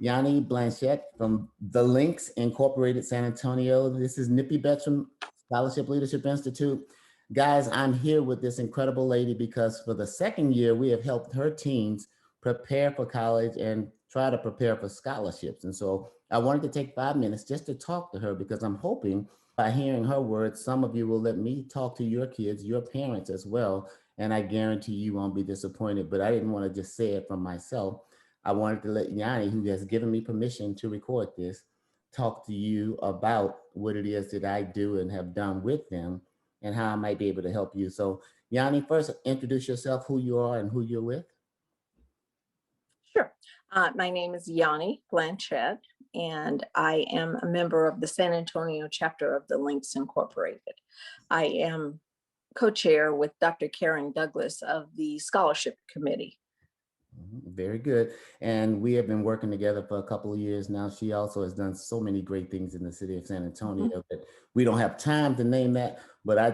Yonnie Blanchette from The Links Incorporated San Antonio. This is Nippy Betz from Scholarship Leadership Institute. Guys, I'm here with this incredible lady because for the second year, we have helped her teens prepare for college and try to prepare for scholarships. And so I wanted to take 5 minutes just to talk to her because I'm hoping by hearing her words, some of you will let me talk to your kids, your parents as well. And I guarantee you won't be disappointed, but I didn't want to just say it from myself. I wanted to let Yonnie, who has given me permission to record this, talk to you about what it is that I do and have done with them and how I might be able to help you. So Yonnie, first introduce yourself, who you are and who you're with. Sure. My name is Yonnie Blanchette, and I am a member of the San Antonio chapter of the Links Incorporated. I am co-chair with Dr. Karen Douglas of the Scholarship Committee. Very good. And we have been working together for a couple of years now. She also has done so many great things in the city of San Antonio that we don't have time to name that, but I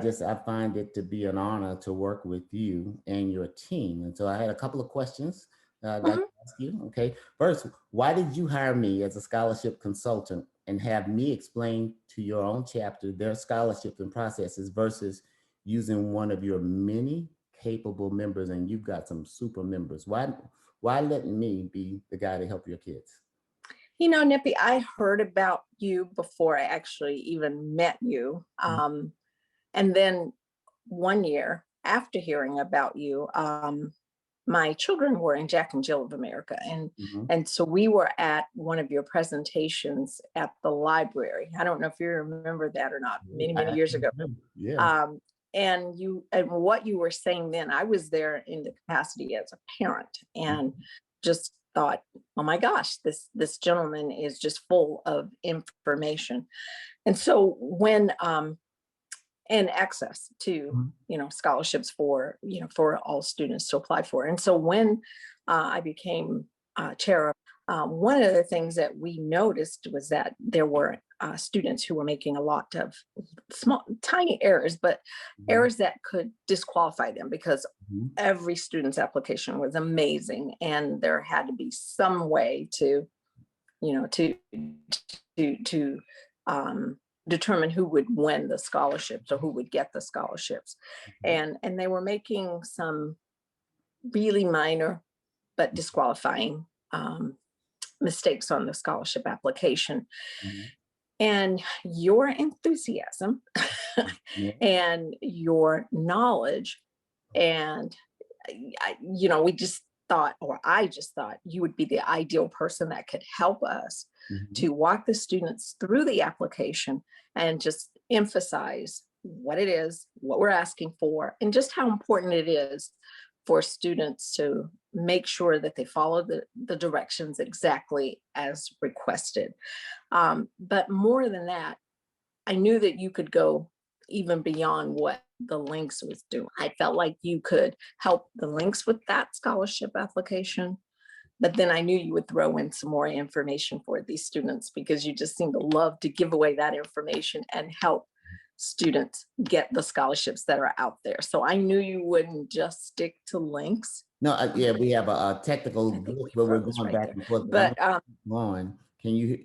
find it to be an honor to work with you and your team. And so I had a couple of questions I'd like to ask you. Okay. First, why did you hire me as a scholarship consultant and have me explain to your own chapter their scholarships and processes versus using one of your many capable members, and you've got some super members? Why let me be the guy to help your kids? You know, Nippy, I heard about you before I actually even met you. And then one year after hearing about you, my children were in Jack and Jill of America. And so we were at one of your presentations at the library. I don't know if you remember that or not, many years ago. Yeah. And what you were saying then, I was there in the capacity as a parent and just thought, oh my gosh, this gentleman is just full of information. And so when and access to scholarships for all students to apply for. And so when I became chair, one of the things that we noticed was that there were students who were making a lot of small, tiny errors, but errors that could disqualify them because every student's application was amazing, and there had to be some way to determine who would win the scholarships or who would get the scholarships. And they were making some really minor but disqualifying mistakes on the scholarship application. And your enthusiasm and your knowledge, and we just thought, or I just thought, you would be the ideal person that could help us to walk the students through the application and just emphasize what it is, what we're asking for, and just how important it is for students to make sure that they follow the directions exactly as requested. But more than that, I knew that you could go even beyond what the Links was doing. I felt like you could help the Links with that scholarship application, but then I knew you would throw in some more information for these students because you just seem to love to give away that information and help students get the scholarships that are out there. So I knew you wouldn't just stick to Links. No, yeah, we have a technical glitch where we're going back and forth. But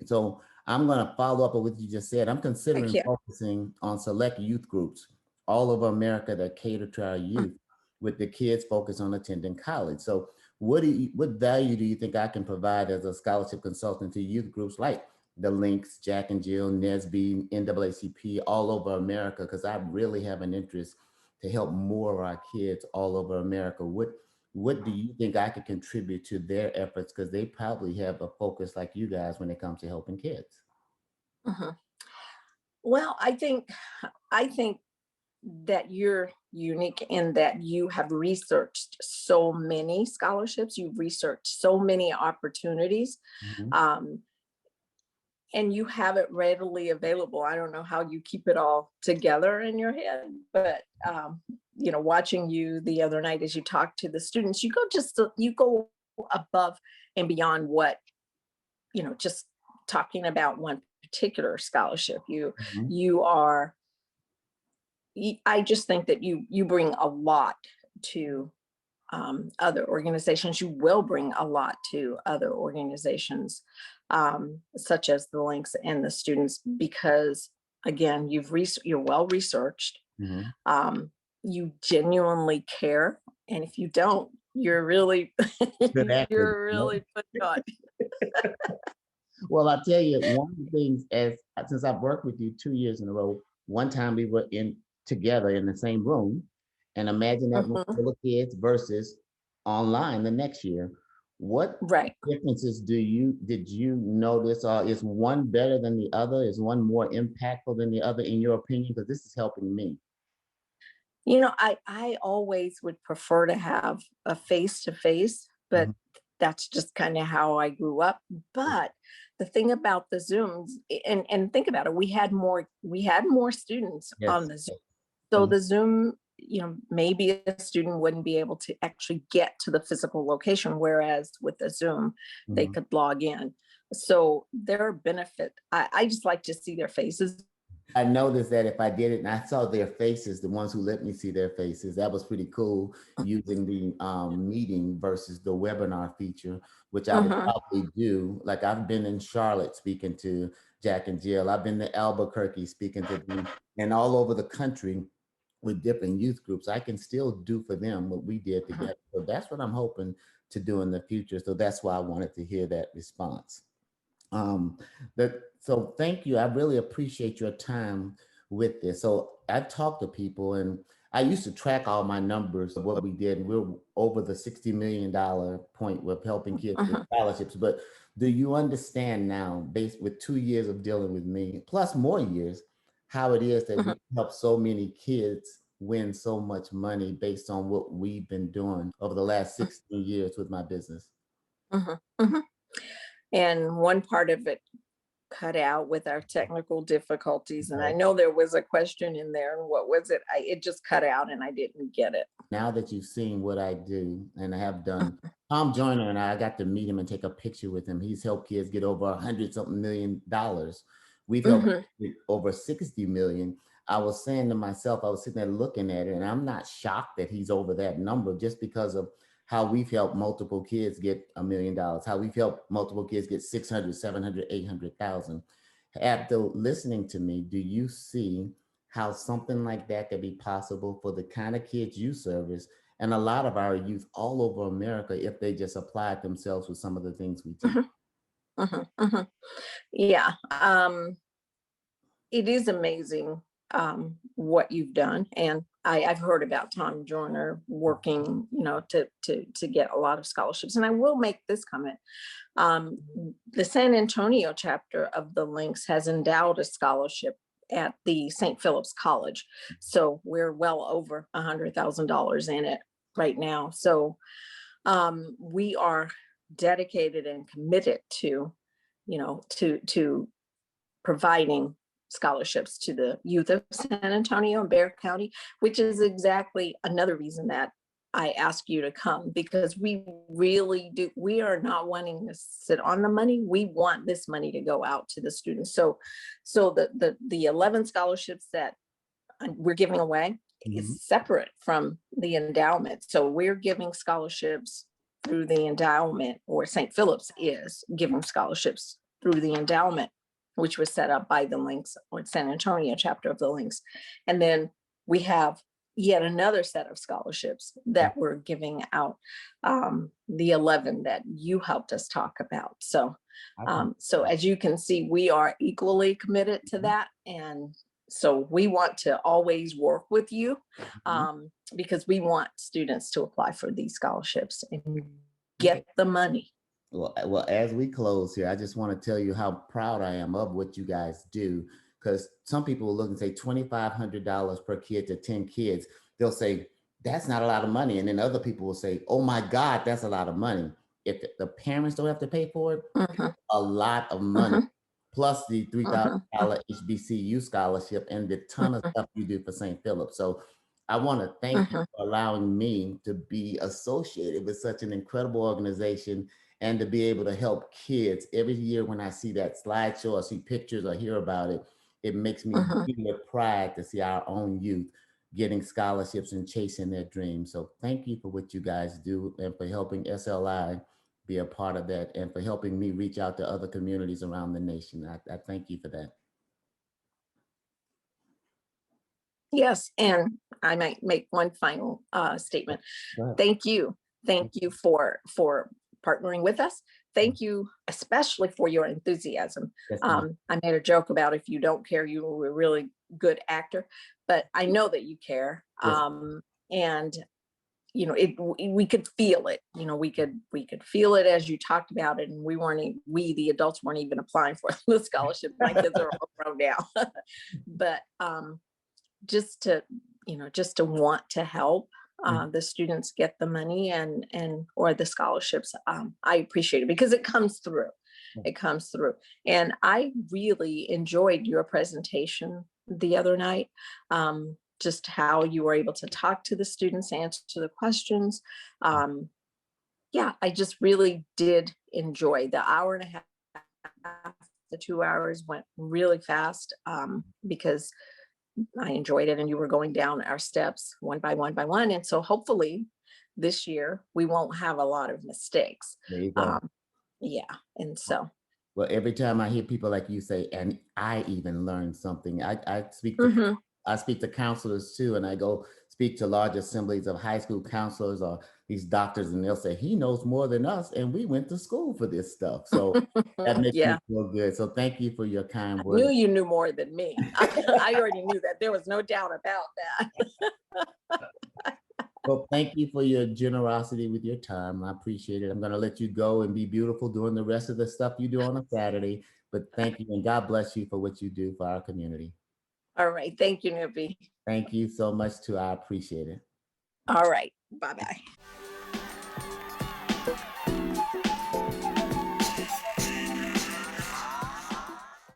so I'm going to follow up on what you just said. I'm considering focusing on select youth groups all over America that cater to our youth, with the kids focused on attending college. So what value do you think I can provide as a scholarship consultant to youth groups like the Links, Jack and Jill, NSB, NAACP, all over America? Because I really have an interest to help more of our kids all over America. What do you think I could contribute to their efforts? Because they probably have a focus like you guys when it comes to helping kids. Well, I think that you're unique in that you have researched so many scholarships, you've researched so many opportunities, and you have it readily available. I don't know how you keep it all together in your head, but watching you the other night as you talk to the students, you go above and beyond what, just talking about one particular scholarship. I just think that you bring a lot to other organizations. You will bring a lot to other organizations, such as the links and the students, because again, you're well researched. Mhm. You genuinely care, and if you don't, you're really Good actor. you're really putting on. Well, I tell you, one of the things since I've worked with you 2 years in a row, one time we were in together in the same room, and imagine that room Mhm. full of kids versus online the next year. What Right. differences did you notice, or is one better than the other? Is one more impactful than the other, in your opinion? Because this is helping me. I always would prefer to have a face to face, but Mhm. that's just kind of how I grew up. But the thing about the Zooms, and think about it, we had more students on Yes. the Zoom. So Mhm. the Zoom, maybe a student wouldn't be able to actually get to the physical location, whereas with the Zoom, they Mhm. could log in. So their benefit, I just like to see their faces. I noticed that if I did it and I saw their faces, the ones who let me see their faces, that was pretty cool, using the meeting versus the webinar feature, which I would Mhm. probably do. Like, I've been in Charlotte speaking to Jack and Jill. I've been to Albuquerque speaking to them, and all over the country with different youth groups. I can still do for them what we did Mhm. together. So that's what I'm hoping to do in the future. So that's why I wanted to hear that response. Um, so thank you. I really appreciate your time with this. So I talked to people, and I used to track all my numbers of what we did. And we're over the $60 million point with helping kids with Mhm. scholarships. But do you understand now, based with 2 years of dealing with me, plus more years, how it is that we Mhm. help so many kids win so much money based on what we've been doing over the last 16 years with my business? Mhm. Mhm. And one part of it cut out with our technical difficulties. And I Okay. know there was a question in there. And what was it? It just cut out and I didn't get it. Now that you've seen what I do, and I have done, Tom Joyner and I got to meet him and take a picture with him. He's helped kids get over 100 something million. We've helped Mhm. get over 60 million. I was saying to myself, I was sitting there looking at it, and I'm not shocked that he's over that number, just because of how we've helped multiple kids get $1 million, how we've helped multiple kids get 600, 700, 800,000. After listening to me, do you see how something like that could be possible for the kind of kids you service and a lot of our youth all over America, if they just applied themselves with some of the things we teach? Mhm. Mhm. Mhm. Yeah. It is amazing what you've done. And I've heard about Tom Joyner working, to get a lot of scholarships. And I will make this comment. Um, the San Antonio chapter of the Links has endowed a scholarship at the St. Philip's College. So we're well over $100,000 in it right now. So we are dedicated and committed to providing scholarships to the youth of San Antonio and Bexar County, which is exactly another reason that I ask you to come, because we really do. We are not wanting to sit on the money. We want this money to go out to the students. So the 11 scholarships that we're giving away Mhm. is separate from the endowment. So we're giving scholarships through the endowment, or St. Philip's is giving scholarships through the endowment, which was set up by the Links, or San Antonio chapter of the Links. And then we have yet another set of scholarships that we're giving out, the 11 that you helped us talk about. So, I can. so as you can see, we are equally committed to that. And so we want to always work with you, Mhm. because we want students to apply for these scholarships and Okay. get the money. Well, as we close here, I just want to tell you how proud I am of what you guys do. Because some people will look and say $2,500 per kid to 10 kids. They'll say, that's not a lot of money. And then other people will say, oh my God, that's a lot of money. If the parents don't have to pay for it, Mhm. a lot of money, Mhm. plus the Mhm. $3,000 HBCU scholarship and the ton of Mhm. stuff you do for St. Philip. So I want to thank you Mhm. for allowing me to be associated with such an incredible organization and to be able to help kids. Every year when I see that slideshow or see pictures or hear about it, it makes me Mhm. feel with pride to see our own youth getting scholarships and chasing their dreams. So thank you for what you guys do and for helping SLI be a part of that and for helping me reach out to other communities around the nation. I thank you for that. Yes, and I might make one final statement. Go ahead. Thank you. Thank you for partnering with us. Thank you, especially for your enthusiasm. Yes, ma'am. I made a joke about if you don't care, you were a really good actor, but I know that you care. Yes. And you know, we could feel it. You know, we could feel it as you talked about it, and we the adults weren't even applying for the scholarship. My kids are all grown now, but just to want to help the students get the money and or the scholarships. I appreciate it because it comes through. It comes through. And I really enjoyed your presentation the other night. Just how you were able to talk to the students, answer the questions. Yeah, I just really did enjoy the hour and a half. The 2 hours went really fast because I enjoyed it, and you were going down our steps one by one by one. And so hopefully this year we won't have a lot of mistakes. There you go. Yeah. And so, Well, every time I hear people like you say, and I even learned something, I speak to mhm. I speak to counselors too, and I go speak to large assemblies of high school counselors or these doctors, and they'll say, he knows more than us, and we went to school for this stuff. So that makes me Yeah, feel good. So thank you for your kind I knew words. you knew more than me. I already knew that. There was no doubt about that. Well, thank you for your generosity with your time. I appreciate it. I'm going to let you go and be beautiful doing the rest of the stuff you do on a Saturday. But thank you, and God bless you for what you do for our community. All right. Thank you, Nippy. Thank you so much too. I appreciate it. All right. Bye-bye.